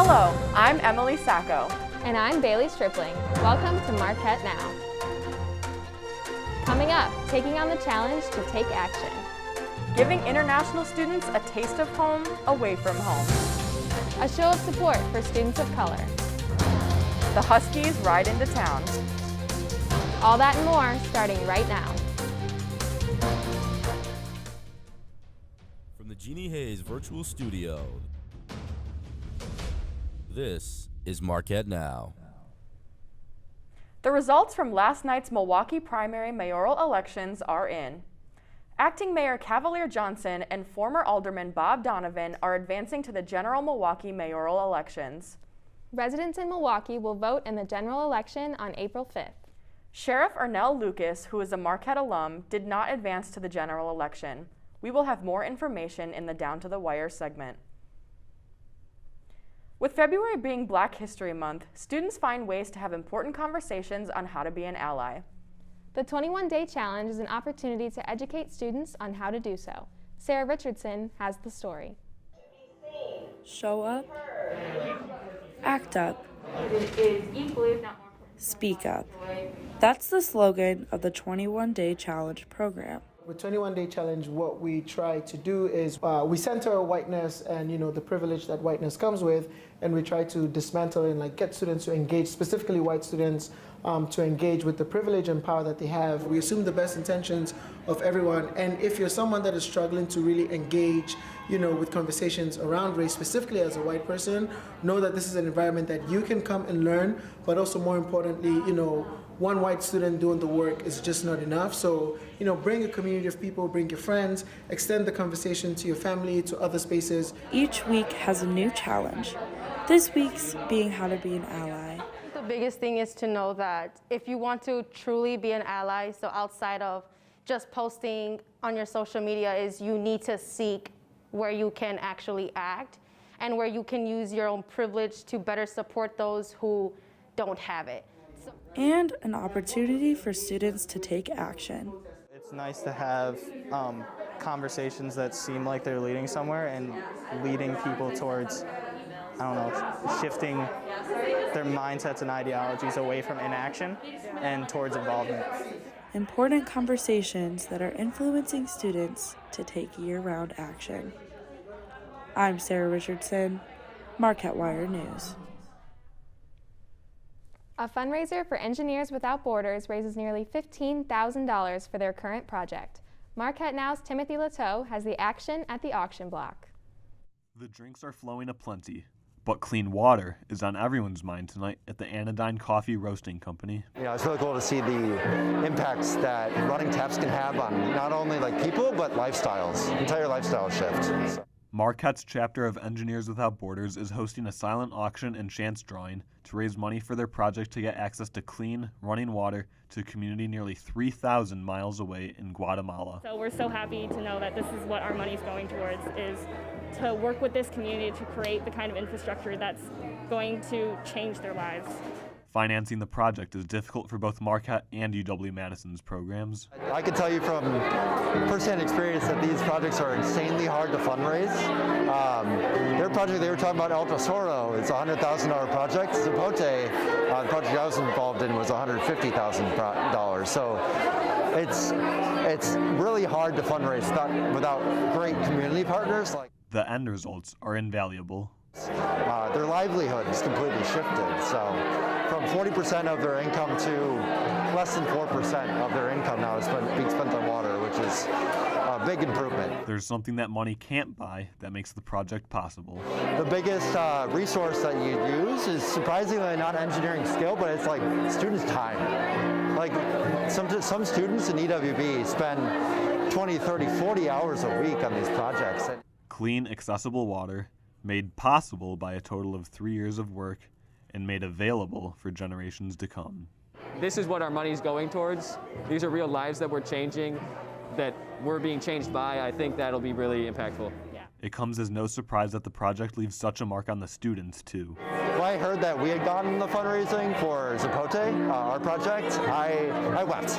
Hello, I'm Emily Sacco. And I'm Bailey Stripling. Welcome to Marquette Now. Coming up, taking on the challenge to take action. Giving international students a taste of home away from home. A show of support for students of color. The Huskies ride into town. All that and more starting right now. From the Jeannie Hayes Virtual Studio, this is Marquette Now. The results from last night's Milwaukee primary mayoral elections are in. Acting Mayor Cavalier Johnson and former Alderman Bob Donovan are advancing to the general Milwaukee mayoral elections. Residents in Milwaukee will vote in the general election on April 5th. Sheriff Ernell Lucas, who is a Marquette alum, did not advance to the general election. We will have more information in the Down to the Wire segment. With February being Black History Month, students find ways to have important conversations on how to be an ally. The 21-day challenge is an opportunity to educate students on how to do so. Sarah Richardson has the story. Show up, act up, speak up. That's the slogan of the 21-day challenge program. With 21-day challenge, what we try to do is we center whiteness and the privilege that whiteness comes with, and we try to dismantle and get students to engage, specifically white students, to engage with the privilege and power that they have. We assume the best intentions of everyone, and if you're someone that is struggling to really engage, with conversations around race, specifically as a white person, know that this is an environment that you can come and learn, but also more importantly, one white student doing the work is just not enough. So, bring a community of people, bring your friends, extend the conversation to your family, to other spaces. Each week has a new challenge. This week's being how to be an ally. The biggest thing is to know that if you want to truly be an ally, so outside of just posting on your social media, is you need to seek where you can actually act and where you can use your own privilege to better support those who don't have it. And an opportunity for students to take action. It's nice to have conversations that seem like they're leading somewhere and leading people towards, shifting their mindsets and ideologies away from inaction and towards involvement. Important conversations that are influencing students to take year-round action. I'm Sarah Richardson, Marquette Wire News. A fundraiser for Engineers Without Borders raises nearly $15,000 for their current project. Marquette Now's Timothy Lateau has the action at the auction block. The drinks are flowing aplenty, but clean water is on everyone's mind tonight at the Anodyne Coffee Roasting Company. It's really cool to see the impacts that running taps can have on not only people, but lifestyles, entire lifestyle shift. Marquette's chapter of Engineers Without Borders is hosting a silent auction and chance drawing to raise money for their project to get access to clean, running water to a community nearly 3,000 miles away in Guatemala. So we're so happy to know that this is what our money's going towards, is to work with this community to create the kind of infrastructure that's going to change their lives. Financing the project is difficult for both Marquette and UW-Madison's programs. I can tell you from firsthand experience that these projects are insanely hard to fundraise. Their project they were talking about, El Tesoro, it's a $100,000 project. Zapote, the project I was involved in, was $150,000. So it's really hard to fundraise without great community partners. The end results are invaluable. Their livelihood is completely shifted. So from 40% of their income to less than 4% of their income now is being spent on water, which is a big improvement. There's something that money can't buy that makes the project possible. The biggest resource that you use is surprisingly not engineering skill, but it's students' time. Some students in EWB spend 20, 30, 40 hours a week on these projects. Clean, accessible water, made possible by a total of 3 years of work and made available for generations to come. This is what our money is going towards. These are real lives that we're changing, that we're being changed by. I think that'll be really impactful. Yeah. It comes as no surprise that the project leaves such a mark on the students, too. When I heard that we had gotten the fundraising for Zapote, our project, I wept.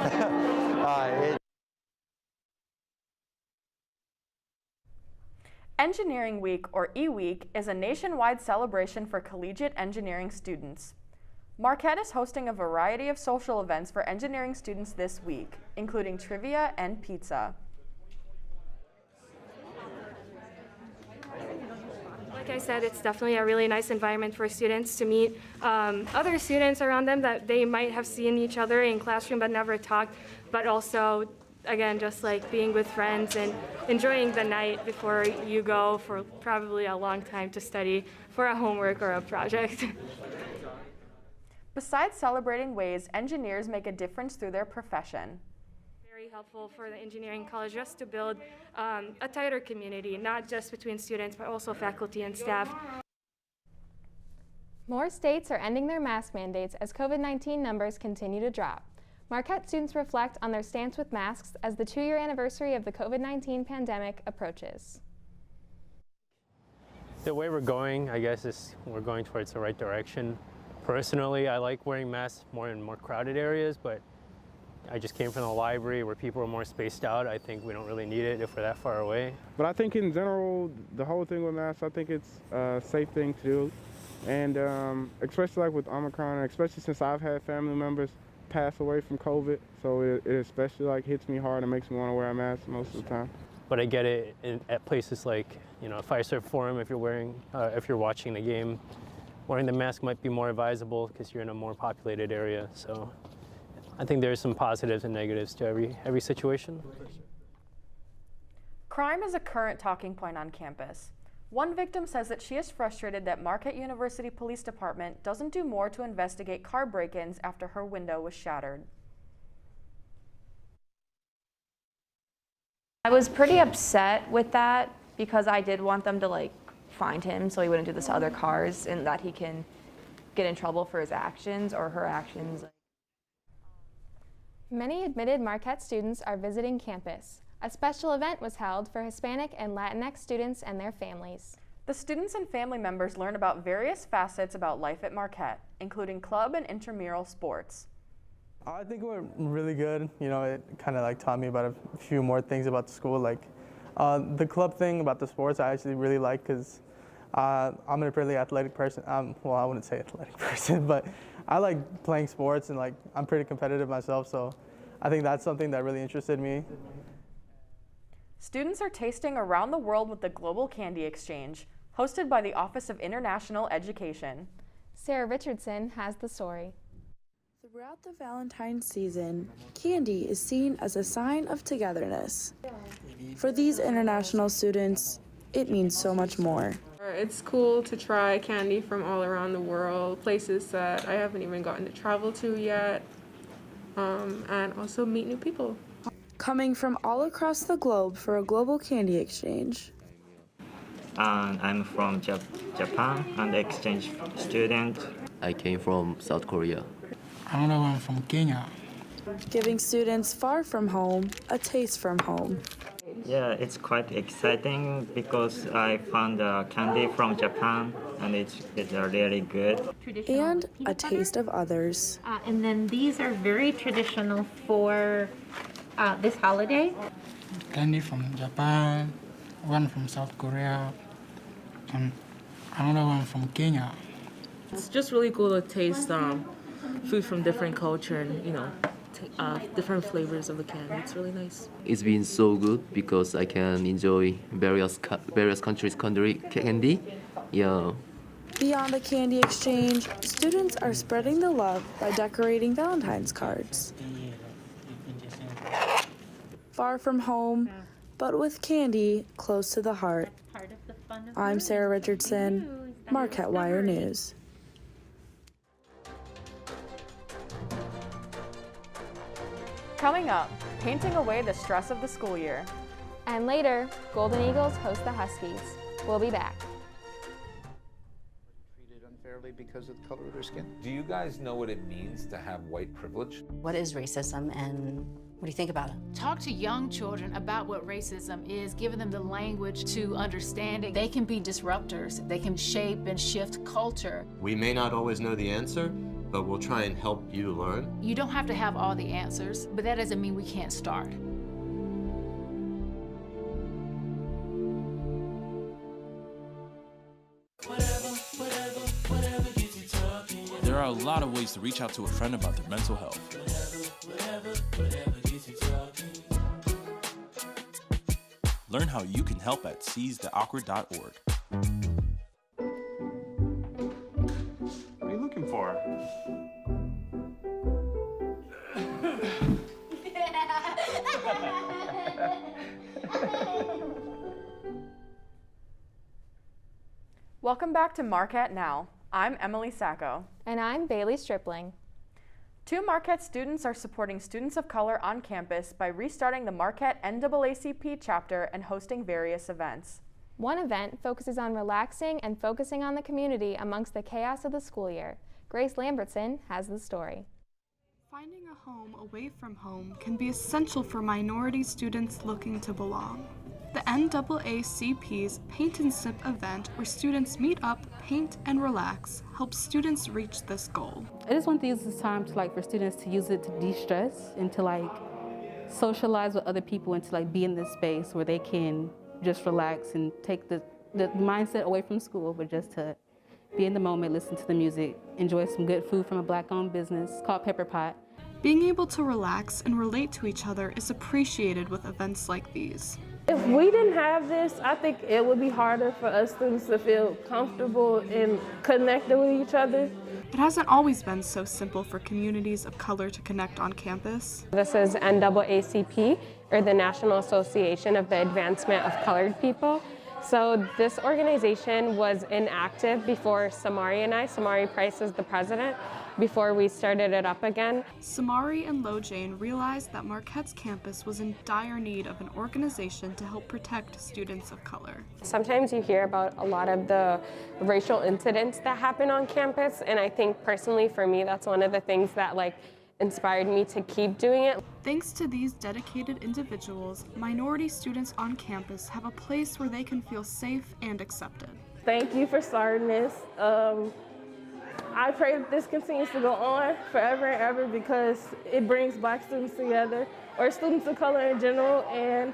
Engineering Week, or E-Week, is a nationwide celebration for collegiate engineering students. Marquette is hosting a variety of social events for engineering students this week, including trivia and pizza. Like I said, it's definitely a really nice environment for students to meet other students around them that they might have seen each other in classroom but never talked, but also, again, just like being with friends and enjoying the night before you go for probably a long time to study for a homework or a project. Besides celebrating ways engineers make a difference through their profession. Very helpful for the engineering college just to build a tighter community, not just between students, but also faculty and staff. More states are ending their mask mandates as COVID-19 numbers continue to drop. Marquette students reflect on their stance with masks as the 2-year anniversary of the COVID-19 pandemic approaches. The way we're going, I guess, is we're going towards the right direction. Personally, I like wearing masks more in more crowded areas, but I just came from the library where people are more spaced out. I think we don't really need it if we're that far away. But I think in general, the whole thing with masks, I think it's a safe thing to do. And especially like with Omicron, especially since I've had family members pass away from COVID, so it especially like hits me hard and makes me want to wear a mask most of the time. But I get it at places like, Fiserv Forum, if you're watching the game, wearing the mask might be more advisable because you're in a more populated area. So I think there's some positives and negatives to every situation. Crime is a current talking point on campus. One victim says that she is frustrated that Marquette University Police Department doesn't do more to investigate car break-ins after her window was shattered. I was pretty upset with that because I did want them to find him so he wouldn't do this to other cars and that he can get in trouble for his actions or her actions. Many admitted Marquette students are visiting campus. A special event was held for Hispanic and Latinx students and their families. The students and family members learned about various facets about life at Marquette, including club and intramural sports. I think it went really good. It kind of taught me about a few more things about the school. The club thing about the sports I actually really like because I'm a pretty athletic person. Well, I wouldn't say athletic person, but I like playing sports and I'm pretty competitive myself, so I think that's something that really interested me. Students are tasting around the world with the Global Candy Exchange, hosted by the Office of International Education. Sarah Richardson has the story. Throughout the Valentine's season, candy is seen as a sign of togetherness. For these international students, it means so much more. It's cool to try candy from all around the world, places that I haven't even gotten to travel to yet, and also meet new people. Coming from all across the globe for a global candy exchange. I'm from Japan, an exchange student. I came from South Korea. Another one from Kenya. Giving students far from home a taste from home. Yeah, it's quite exciting because I found candy from Japan and it's really good. And a taste of others. And then these are very traditional for this holiday. Candy from Japan, one from South Korea, and another one from Kenya. It's just really cool to taste food from different culture and different flavors of the candy. It's really nice. It's been so good because I can enjoy various countries' candy. Yeah. Beyond the candy exchange, students are spreading the love by decorating Valentine's cards. Far from home, but with candy close to the heart. I'm Sarah Richardson, Marquette Wire News. Coming up, painting away the stress of the school year. And later, Golden Eagles host the Huskies. We'll be back. Treated unfairly because of the color of their skin. Do you guys know what it means to have white privilege? What is racism and what do you think about it? Talk to young children about what racism is, giving them the language to understand it. They can be disruptors. They can shape and shift culture. We may not always know the answer, but we'll try and help you learn. You don't have to have all the answers, but that doesn't mean we can't start. a lot of ways to reach out to a friend about their mental health. Learn how you can help at seizetheawkward.org. What are you looking for? Welcome back to Marquette Now. I'm Emily Sacco. And I'm Bailey Stripling. 2 Marquette students are supporting students of color on campus by restarting the Marquette NAACP chapter and hosting various events. One event focuses on relaxing and focusing on the community amongst the chaos of the school year. Grace Lambertson has the story. Finding a home away from home can be essential for minority students looking to belong. The NAACP's Paint and Sip event, where students meet up, paint, and relax, helps students reach this goal. I just want to use this time to for students to use it to de-stress and to socialize with other people and to be in this space where they can just relax and take the mindset away from school, but just to be in the moment, listen to the music, enjoy some good food from a Black-owned business called Pepper Pot. Being able to relax and relate to each other is appreciated with events like these. If we didn't have this, I think it would be harder for us students to feel comfortable and connected with each other. It hasn't always been so simple for communities of color to connect on campus. This is NAACP, or the National Association of the Advancement of Colored People. So this organization was inactive before Samari and I. Samari Price is the president, before we started it up again. Samari and Lojane realized that Marquette's campus was in dire need of an organization to help protect students of color. Sometimes you hear about a lot of the racial incidents that happen on campus, and I think personally for me that's one of the things that inspired me to keep doing it. Thanks to these dedicated individuals, minority students on campus have a place where they can feel safe and accepted. Thank you for starting this. I pray that this continues to go on forever and ever because it brings Black students together, or students of color in general, and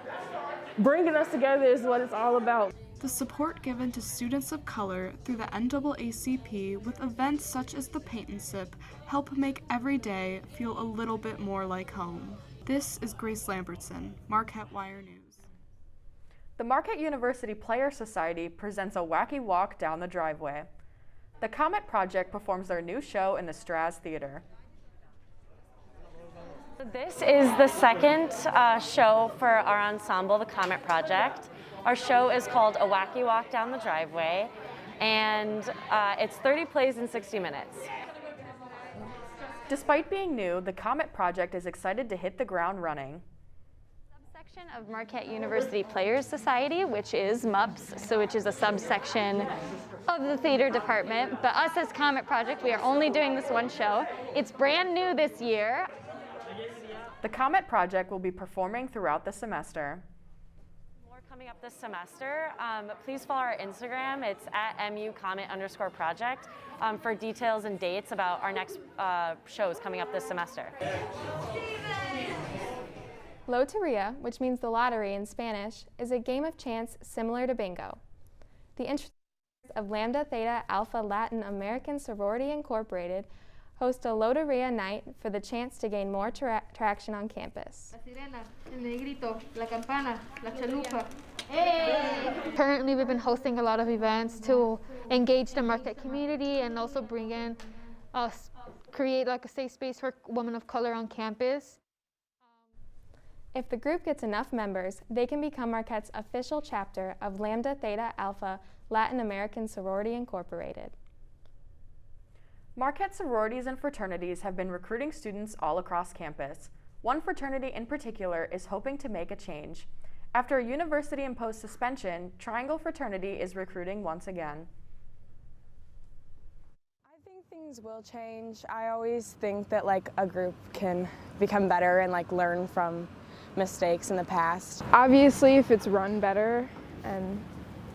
bringing us together is what it's all about. The support given to students of color through the NAACP with events such as the Paint and Sip help make every day feel a little bit more like home. This is Grace Lambertson, Marquette Wire News. The Marquette University Players Society presents a wacky walk down the driveway. The Comet Project performs their new show in the Straz Theater. This is the second show for our ensemble, the Comet Project. Our show is called A Wacky Walk Down the Driveway, and it's 30 plays in 60 minutes. Despite being new, the Comet Project is excited to hit the ground running. Subsection of Marquette University Players Society, which is MUPS, which is a subsection of the theater department. But us as Comet Project, we are only doing this one show. It's brand new this year. The Comet Project will be performing throughout the semester. Coming up this semester, please follow our Instagram. It's at MUComet_project for details and dates about our next shows coming up this semester. Loteria, which means the lottery in Spanish, is a game of chance similar to bingo. The interesting of Lambda Theta Alpha Latin American Sorority Incorporated host a Loteria night for the chance to gain more traction on campus. La sirena, el negrito, la campana, la chalupa. Hey! Currently, we've been hosting a lot of events to engage the Marquette community and also bring in, create a safe space for women of color on campus. If the group gets enough members, they can become Marquette's official chapter of Lambda Theta Alpha Latin American Sorority Incorporated. Marquette sororities and fraternities have been recruiting students all across campus. One fraternity in particular is hoping to make a change. After a university-imposed suspension, Triangle Fraternity is recruiting once again. I think things will change. I always think that a group can become better and learn from mistakes in the past. Obviously, if it's run better and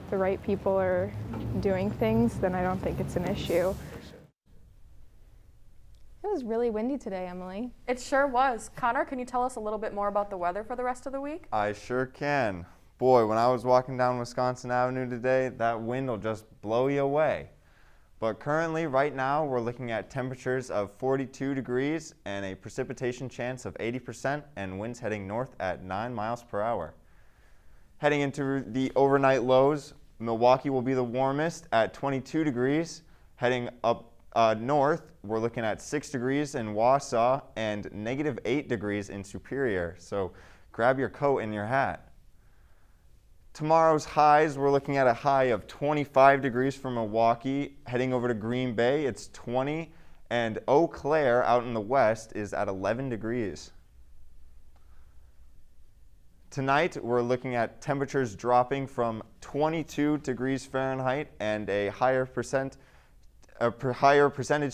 the right people are doing things, then I don't think it's an issue. It was really windy today, Emily. It sure was. Connor, can you tell us a little bit more about the weather for the rest of the week? I sure can. Boy, when I was walking down Wisconsin Avenue today, that wind will just blow you away. But currently, right now, we're looking at temperatures of 42 degrees and a precipitation chance of 80% and winds heading north at 9 miles per hour. Heading into the overnight lows, Milwaukee will be the warmest at 22 degrees. Heading up north, we're looking at 6 degrees in Wausau and -8 degrees in Superior. So grab your coat and your hat. Tomorrow's highs, we're looking at a high of 25 degrees for Milwaukee. Heading over to Green Bay, it's 20. And Eau Claire out in the west is at 11 degrees. Tonight, we're looking at temperatures dropping from 22 degrees Fahrenheit and a higher percentage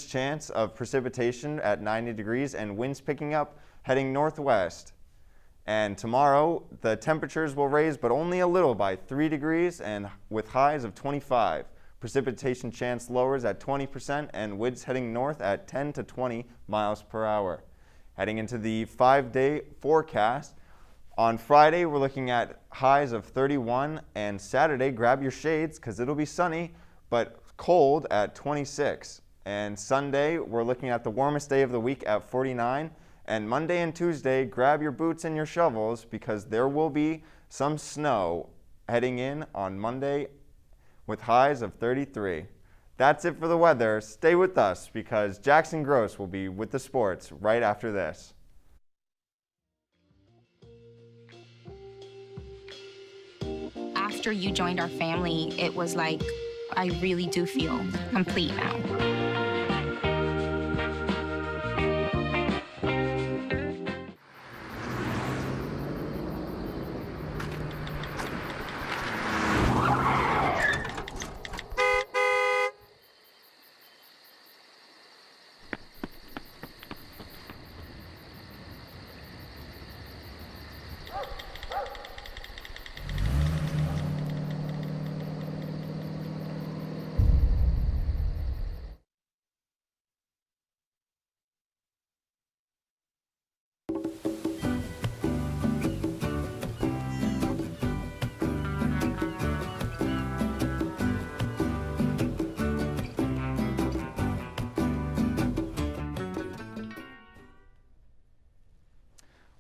chance of precipitation at 90 degrees and winds picking up heading northwest. And tomorrow, the temperatures will raise, but only a little, by 3 degrees and with highs of 25. Precipitation chance lowers at 20% and winds heading north at 10 to 20 miles per hour. Heading into the 5-day forecast, on Friday, we're looking at highs of 31, and Saturday, grab your shades because it'll be sunny, but cold at 26. And Sunday, we're looking at the warmest day of the week at 49. And Monday and Tuesday, grab your boots and your shovels because there will be some snow heading in on Monday with highs of 33. That's it for the weather. Stay with us because Jackson Gross will be with the sports right after this. After you joined our family, it was like, I really do feel complete now.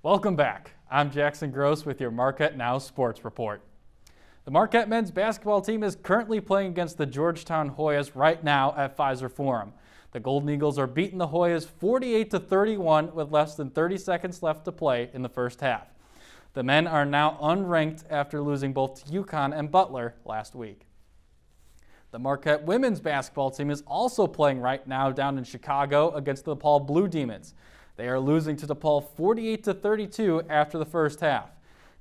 Welcome back. I'm Jackson Gross with your Marquette Now Sports Report. The Marquette men's basketball team is currently playing against the Georgetown Hoyas right now at Pfizer Forum. The Golden Eagles are beating the Hoyas 48-31 with less than 30 seconds left to play in the first half. The men are now unranked after losing both to UConn and Butler last week. The Marquette women's basketball team is also playing right now down in Chicago against the DePaul Blue Demons. They are losing to DePaul 48-32 after the first half.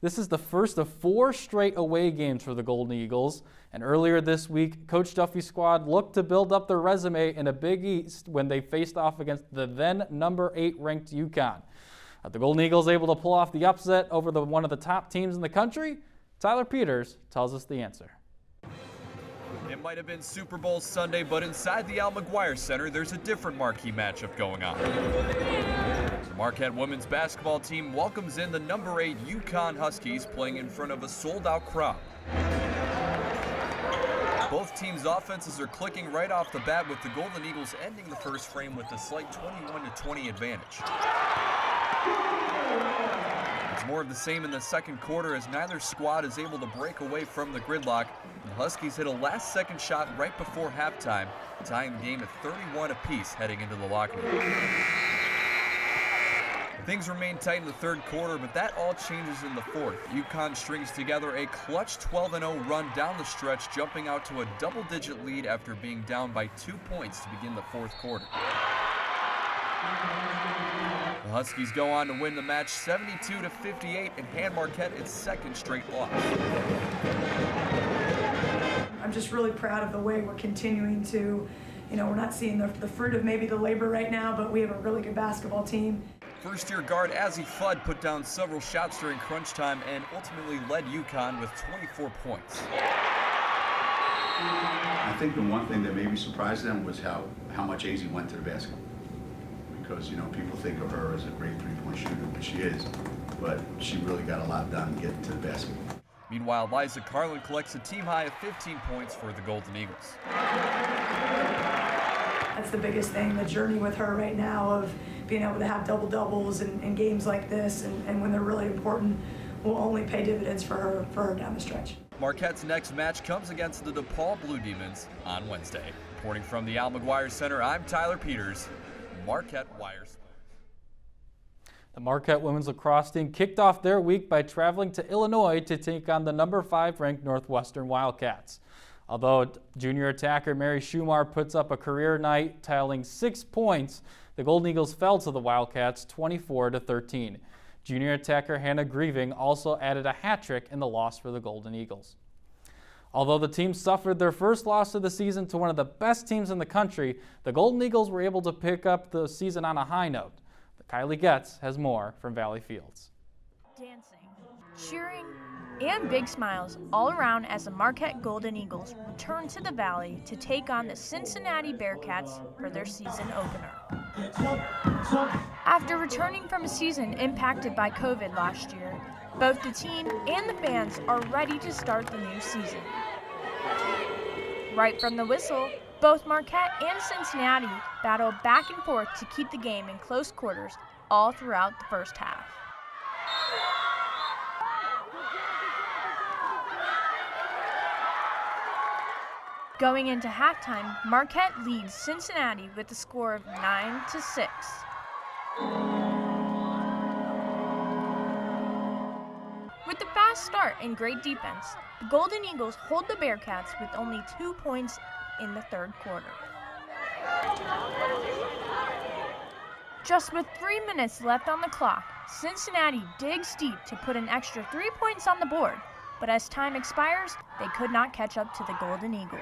This is the first of 4 straight away games for the Golden Eagles, and earlier this week, Coach Duffy's squad looked to build up their resume in a Big East when they faced off against the then number 8 ranked UConn. Are the Golden Eagles able to pull off the upset over one of the top teams in the country? Tyler Peters tells us the answer. It might have been Super Bowl Sunday, but inside the Al McGuire Center, there's a different marquee matchup going on. The Marquette women's basketball team welcomes in the number 8 UConn Huskies, playing in front of a sold-out crowd. Both teams' offenses are clicking right off the bat, with the Golden Eagles ending the first frame with a slight 21-20 advantage. It's more of the same in the second quarter as neither squad is able to break away from the gridlock. The Huskies hit a last-second shot right before halftime, tying the game at 31 apiece heading into the locker room. Things remain tight in the third quarter, but that all changes in the fourth. UConn strings together a clutch 12-0 run down the stretch, jumping out to a double-digit lead after being down by 2 points to begin the fourth quarter. The Huskies go on to win the match 72-58 and hand Marquette its second straight loss. I'm just really proud of the way we're continuing to, we're not seeing the fruit of maybe the labor right now, but we have a really good basketball team. First-year guard Azzy Fudd put down several shots during crunch time and ultimately led UConn with 24 points. I think the one thing that maybe surprised them was how much Azzy went to the basket. Because, people think of her as a great three-point shooter, which she is, but she really got a lot done getting to the basket. Meanwhile, Liza Carlin collects a team high of 15 points for the Golden Eagles. That's the biggest thing, the journey with her right now of being able to have double-doubles in games like this and when they're really important will only pay dividends for her down the stretch. Marquette's next match comes against the DePaul Blue Demons on Wednesday. Reporting from the Al McGuire Center, I'm Tyler Peters, Marquette Wires. The Marquette women's lacrosse team kicked off their week by traveling to Illinois to take on the number 5 ranked Northwestern Wildcats. Although junior attacker Mary Schumar puts up a career night, tallying 6 points, the Golden Eagles fell to the Wildcats 24-13. Junior attacker Hannah Grieving also added a hat trick in the loss for the Golden Eagles. Although the team suffered their first loss of the season to one of the best teams in the country, the Golden Eagles were able to pick up the season on a high note. Kylie Getz has more from Valley Fields. Dancing, cheering, and big smiles all around as the Marquette Golden Eagles return to the Valley to take on the Cincinnati Bearcats for their season opener. After returning from a season impacted by COVID last year, both the team and the fans are ready to start the new season. Right from the whistle, both Marquette and Cincinnati battle back and forth to keep the game in close quarters all throughout the first half. Going into halftime, Marquette leads Cincinnati with a score of 9-6. With the fast start and great defense, the Golden Eagles hold the Bearcats with only 2 points in the third quarter. Just with 3 minutes left on the clock, Cincinnati digs deep to put an extra 3 points on the board, but as time expires, they could not catch up to the Golden Eagles.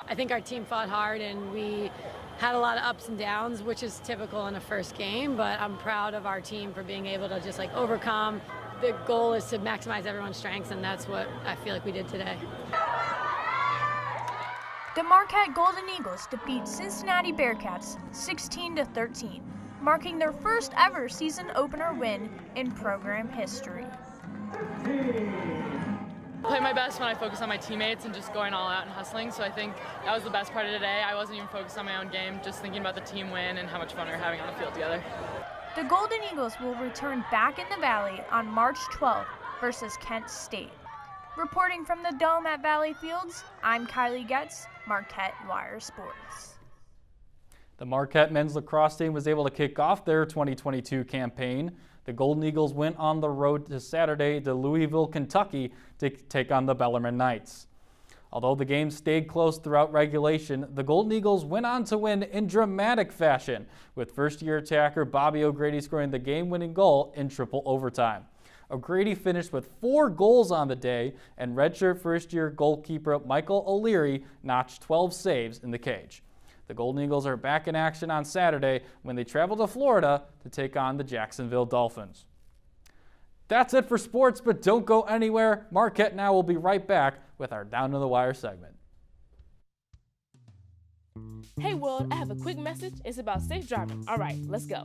I think our team fought hard and we had a lot of ups and downs, which is typical in a first game, but I'm proud of our team for being able to just overcome. The goal is to maximize everyone's strengths, and that's what I feel like we did today. The Marquette Golden Eagles defeat Cincinnati Bearcats 16-13, marking their first ever season opener win in program history. I play my best when I focus on my teammates and just going all out and hustling, so I think that was the best part of today. I wasn't even focused on my own game, just thinking about the team win and how much fun we were having on the field together. The Golden Eagles will return back in the Valley on March 12th versus Kent State. Reporting from the Dome at Valley Fields, I'm Kylie Getz, Marquette Wire Sports. The Marquette men's lacrosse team was able to kick off their 2022 campaign. The Golden Eagles went on the road to Saturday to Louisville, Kentucky to take on the Bellarmine Knights. Although the game stayed close throughout regulation, the Golden Eagles went on to win in dramatic fashion, with first-year attacker Bobby O'Grady scoring the game-winning goal in triple overtime. O'Grady finished with 4 goals on the day, and redshirt first-year goalkeeper Michael O'Leary notched 12 saves in the cage. The Golden Eagles are back in action on Saturday when they travel to Florida to take on the Jacksonville Dolphins. That's it for sports, but don't go anywhere. Marquette Now will be right back with our Down to the Wire segment. Hey world, I have a quick message. It's about safe driving. All right, let's go.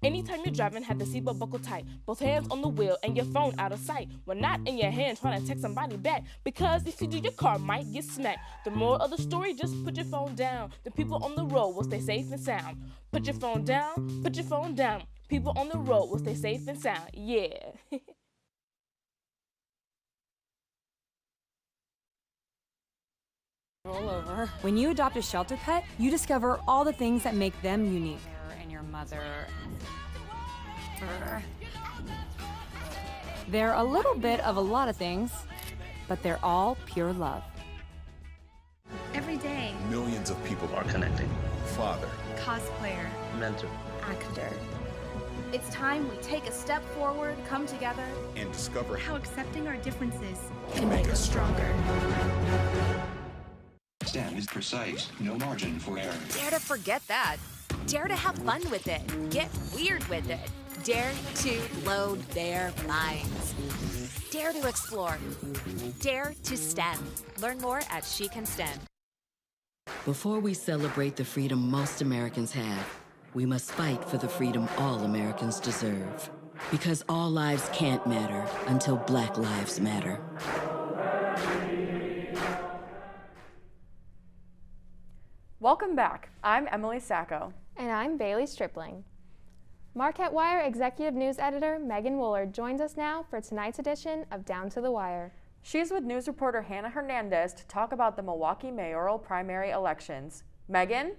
Anytime you're driving, have the seatbelt buckled tight, both hands on the wheel and your phone out of sight. When not in your hand trying to text somebody back, because if you do, your car might get smacked. The moral of the story, just put your phone down. The people on the road will stay safe and sound. Put your phone down, put your phone down. People on the road will stay safe and sound. Yeah. Roll over. When you adopt a shelter pet, you discover all the things that make them unique. And your mother. They're a little bit of a lot of things, but they're all pure love. Every day, millions of people are connecting. Father, cosplayer, mentor, actor. It's time we take a step forward, come together, and discover how accepting our differences can make us stronger. STEM is precise, no margin for error. Dare to forget that. Dare to have fun with it. Get weird with it. Dare to load their minds. Dare to explore. Dare to STEM. Learn more at She Can STEM. Before we celebrate the freedom most Americans have, we must fight for the freedom all Americans deserve. Because all lives can't matter until Black lives matter. Welcome back. I'm Emily Sacco. And I'm Bailey Stripling. Marquette Wire Executive News Editor Megan Woolard joins us now for tonight's edition of Down to the Wire. She's with news reporter Hannah Hernandez to talk about the Milwaukee mayoral primary elections. Megan?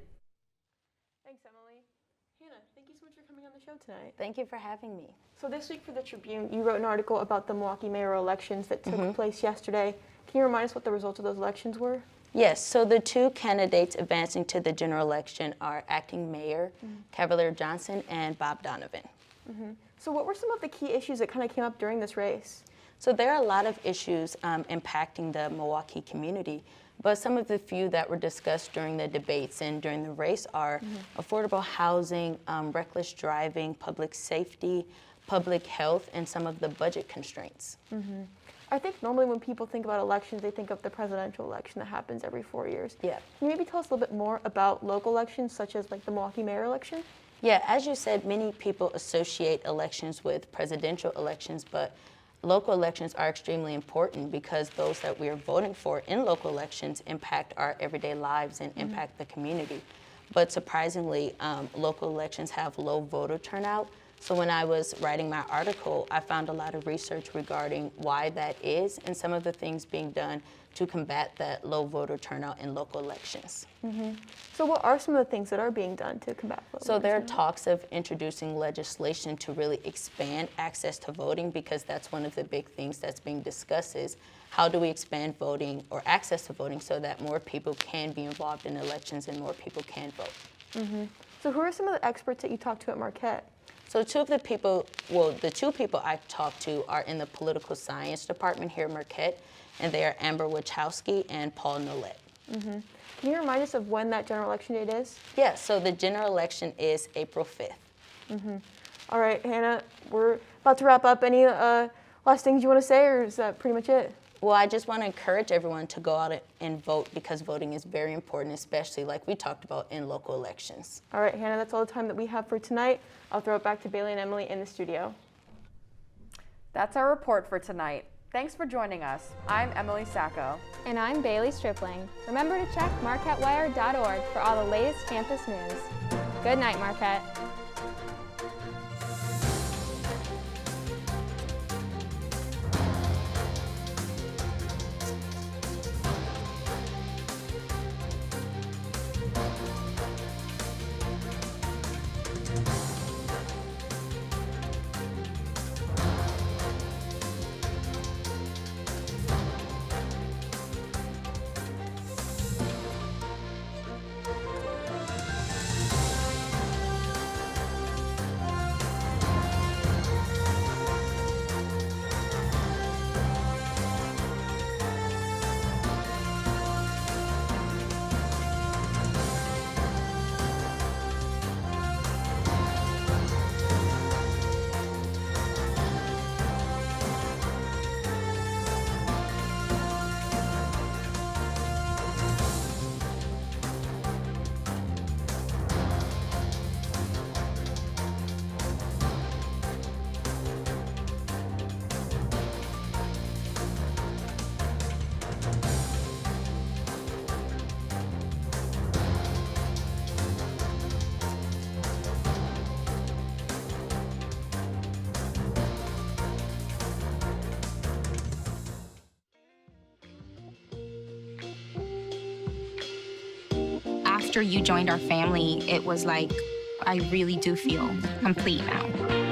Thanks, Emily. Hannah, thank you so much for coming on the show tonight. Thank you for having me. So this week for the Tribune, you wrote an article about the Milwaukee mayoral elections that took place yesterday. Can you remind us what the results of those elections were? Yes, so the two candidates advancing to the general election are acting mayor Cavalier Johnson and Bob Donovan. So what were some of the key issues that kind of came up during this race? So there are a lot of issues impacting the Milwaukee community, but some of the few that were discussed during the debates and during the race are affordable housing, reckless driving, public safety, public health, and some of the budget constraints. I think normally when people think about elections, they think of the presidential election that happens every 4 years. Yeah. Can you maybe tell us a little bit more about local elections, such as like the Milwaukee mayor election? Yeah, as you said, many people associate elections with presidential elections, but local elections are extremely important because those that we are voting for in local elections impact our everyday lives and impact the community. But surprisingly, local elections have low voter turnout. So when I was writing my article, I found a lot of research regarding why that is and some of the things being done to combat that low voter turnout in local elections. So what are some of the things that are being done to combat voter So there are turnout? talks of introducing legislation to really expand access to voting, because that's one of the big things that's being discussed is how do we expand voting or access to voting so that more people can be involved in elections and more people can vote. So who are some of the experts that you talked to at Marquette? So the two people I talked to are in the political science department here at Marquette, and they are Amber Wachowski and Paul Nolet. Can you remind us of when that general election date is? Yeah, so the general election is April 5th. All right, Hannah, we're about to wrap up. Any last things you want to say, or is that pretty much it? Well, I just want to encourage everyone to go out and vote, because voting is very important, especially like we talked about in local elections. All right, Hannah, that's all the time that we have for tonight. I'll throw it back to Bailey and Emily in the studio. That's our report for tonight. Thanks for joining us. I'm Emily Sacco. And I'm Bailey Stripling. Remember to check marquettewire.org for all the latest campus news. Good night, Marquette. After you joined our family, it was like, I really do feel complete now.